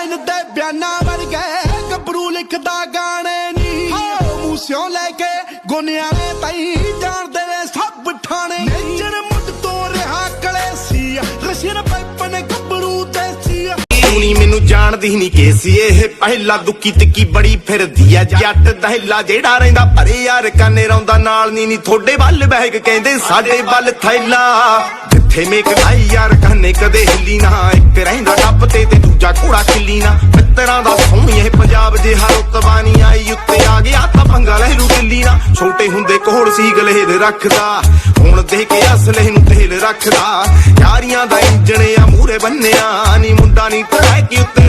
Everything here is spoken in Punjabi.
ਲਾਈਨ ਤੇ ਬਿਆਨਾ ਵਰਗੇ ਗੱਭਰੂ ਲਿਖਦਾ ਗਾਣੇ ਨੀ ਮੂਸਿਓਂ ਲੈ ਕੇ ਗੋਨਿਆਂ ਨੇ ਤਾਈ ਜਾਣਦੇ ਨੇ ਸਭ ਠਾਣੇ ਨੇਜਰ ਮੁੱਢ ਤੋਂ ਰਿਹਾ ਕਲੇਸੀ ਰਸ਼ੀਅਨ ਪੈਪਨ ਗੱਭਰੂ ਦੇਸੀ ਨੀ ਮੈਨੂੰ ਜਾਣਦੀ ਨਹੀਂ ਕੇਸੀ ਇਹ ਪਹਿਲਾ ਦੁੱਕੀ ਤਿੱਕੀ ਬੜੀ ਫਿਰਦੀ ਐ ਜੱਟ ਦਹਿਲਾ ਜਿਹੜਾ ਰਹਿੰਦਾ ਭਰੇ ਯਾਰ ਕਾਨੇ ਰੌਂਦਾ ਨਾਲ ਨੀ ਥੋੜੇ ਵੱਲ ਬਹਿਗ ਕਹਿੰਦੇ ਸਾਡੇ ਵੱਲ ਥੈਲਾ ਜਿੱਥੇ ਮੇਕ ਲਾਈ ਯਾਰ ਕਾਨੇ ਕਦੇ ਹਿੱਲੀ ਨਾ ਇੱਕ ਰਹਿੰਦਾ ਟੱਪ ਤੇ ਦੂਜਾ ਘੋੜਾ ਖਿੱਲੀ ਨਾ ਮਿੱਤਰਾਂ ਦਾ ਸੋਹਣੀ ਇਹ ਪੰਜਾਬ ਜੇ ਹਰ ਉਤਬਾਨੀ ਆਈ ਉੱਤੇ ਆ ਗਿਆ ਤਾਂ ਪੰਗਾ ਲਹਿਰੂ ਦਿੱਲੀ ਨਾ ਛੋਟੇ ਹੁੰਦੇ ਕੋਹੜ ਸੀ ਗਲੇਦ ਰੱਖਦਾ ਹੁਣ ਦੇ ਕੇ ਅਸਲੇ ਨੂੰ ਢੇਲ ਰੱਖਦਾ ਯਾਰੀਆਂ ਦਾ ਇੰਜਣ ਆ ਮੂਰੇ ਬੰਨਿਆ ਨੀ ਮੁੰਡਾ ਨੀ ਟਰੈਕ ਉੱਤੇ